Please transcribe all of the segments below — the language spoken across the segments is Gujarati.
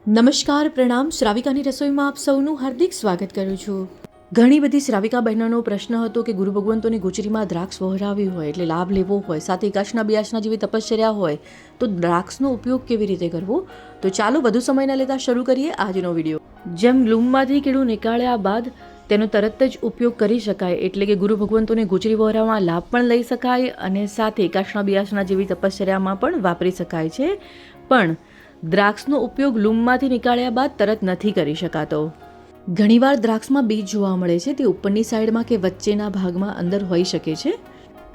નમસ્કાર, પ્રણામ. શ્રાવિકાની રસોઈમાં આપ સૌનું હાર્દિક સ્વાગત કરું છું. ઘણી બધી શ્રાવિકા બહેનોનો પ્રશ્ન હતો કે ગુરુ ભગવંતોની ગુચરીમાં દ્રાક્ષ વહોરાવી હોય એટલે લાભ લેવો હોય, સાથે એકાશના બિયાશના જેવી તપશ્ચર્યા હોય તો દ્રાક્ષનો ઉપયોગ કેવી રીતે કરવો? તો ચાલો વધુ સમય ન લેતા શરૂ કરીએ આજનો વિડીયો. જેમ લૂમમાંથી કીડું નીકાળ્યા બાદ તેનો તરત જ ઉપયોગ કરી શકાય એટલે કે ગુરુ ભગવંતોને ગુચરી વહોરાવામાં લાભ પણ લઈ શકાય અને સાથે એકાશના બિયાશના જેવી તપશ્ચર્યામાં પણ વાપરી શકાય છે. પણ દ્રાક્ષનો ઉપયોગ લૂમમાંથી નીકાળ્યા બાદ તરત નથી કરી શકાતો. ઘણીવાર દ્રાક્ષમાં બીજ જોવા મળે છે, તે ઉપરની સાઈડમાં કે વચ્ચેના ભાગમાં અંદર હોઈ શકે છે.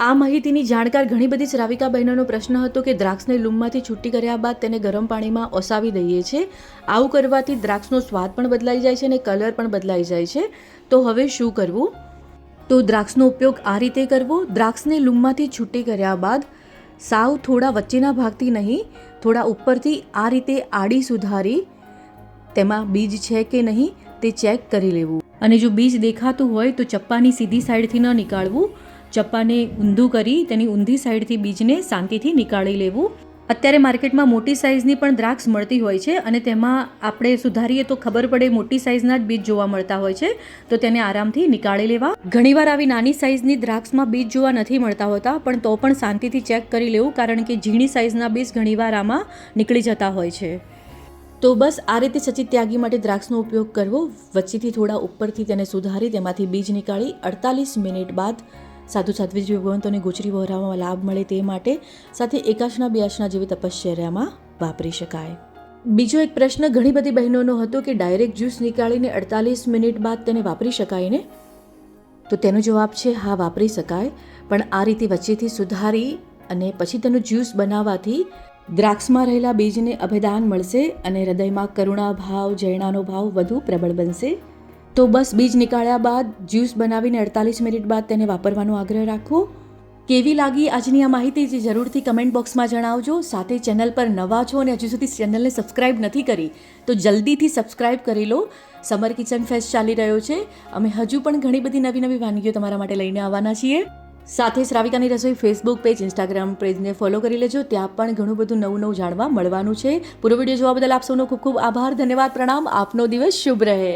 આ માહિતીની જાણકાર ઘણી બધી શ્રાવિકા બહેનોનો પ્રશ્ન હતો કે દ્રાક્ષને લૂમમાંથી છૂટી કર્યા બાદ તેને ગરમ પાણીમાં ઓસાવી દઈએ છીએ. આવું કરવાથી દ્રાક્ષનો સ્વાદ પણ બદલાઈ જાય છે અને કલર પણ બદલાઈ જાય છે. તો હવે શું કરવું? તો દ્રાક્ષનો ઉપયોગ આ રીતે કરવો. દ્રાક્ષને લૂમમાંથી છૂટી કર્યા બાદ સાવ થોડા વચ્ચેના ભાગથી નહીં, થોડા ઉપરથી આ રીતે આડી સુધારી તેમાં બીજ છે કે નહીં તે ચેક કરી લેવું. અને જો બીજ દેખાતું હોય તો ચપ્પાની સીધી સાઈડથી ન નીકાળવું, ચપ્પાને ઊંધું કરી તેની ઊંધી સાઈડથી બીજને શાંતિથી નીકાળી લેવું. અત્યારે માર્કેટમાં મોટી સાઇઝની પણ દ્રાક્ષ મળતી હોય છે અને તેમાં આપણે સુધારીએ તો ખબર પડે મોટી સાઇઝના જ બીજ જોવા મળતા હોય છે, તો તેને આરામથી નીકાળી લેવા. ઘણીવાર આવી નાની સાઇઝની દ્રાક્ષમાં બીજ જોવા નથી મળતા હોતા, પણ તો પણ શાંતિથી ચેક કરી લેવું, કારણ કે ઝીણી સાઇઝના બીજ ઘણીવાર આમાં નીકળી જતા હોય છે. તો બસ આ રીતે સચિત ત્યાગી માટે દ્રાક્ષનો ઉપયોગ કરવો. વચ્ચેથી થોડા ઉપરથી તેને સુધારી તેમાંથી બીજ નીકાળી 48 મિનિટ બાદ સાધુ સાધ્વી ભગવંતોની ગુચરી વહોરાવામાં લાભ મળે તે માટે, સાથે એકાશના બિયાશના જેવી તપશ્ચર્યામાં વાપરી શકાય. બીજો એક પ્રશ્ન ઘણી બધી બહેનોનો હતો કે ડાયરેક્ટ જ્યુસ નીકાળીને 48 મિનિટ બાદ તેને વાપરી શકાય ને? તો તેનો જવાબ છે હા, વાપરી શકાય. પણ આ રીતે વચ્ચેથી સુધારી અને પછી તેનું જ્યુસ બનાવવાથી દ્રાક્ષમાં રહેલા બીજને અભેદાન મળશે અને હૃદયમાં કરુણા ભાવ, જૈણાનો ભાવ વધુ પ્રબળ બનશે. તો બસ બીજ નીકાળ્યા બાદ જ્યુસ બનાવીને 48 મિનિટ બાદ તેને વાપરવાનો આગ્રહ રાખો. કેવી લાગી આજની આ માહિતી તે જરૂરથી કમેન્ટ બોક્સમાં જણાવજો. સાથે ચેનલ પર નવા છો અને હજુ સુધી ચેનલને સબસ્ક્રાઇબ નથી કરી તો જલ્દીથી સબસ્ક્રાઇબ કરી લો. સમર કિચન ફેસ્ટ ચાલી રહ્યો છે. અમે હજુ પણ ઘણી બધી નવી નવી વાનગીઓ તમારા માટે લઈને આવવાના છીએ. સાથે શ્રાવિકાની રસોઈ ફેસબુક પેજ, ઇન્સ્ટાગ્રામ પેજને ફોલો કરી લેજો. ત્યાં પણ ઘણું બધું નવું જાણવા મળવાનું છે. પૂરો વિડીયો જોવા બદલ આપ સૌનો ખૂબ ખૂબ આભાર, ધન્યવાદ, પ્રણામ. આપનો દિવસ શુભ રહે.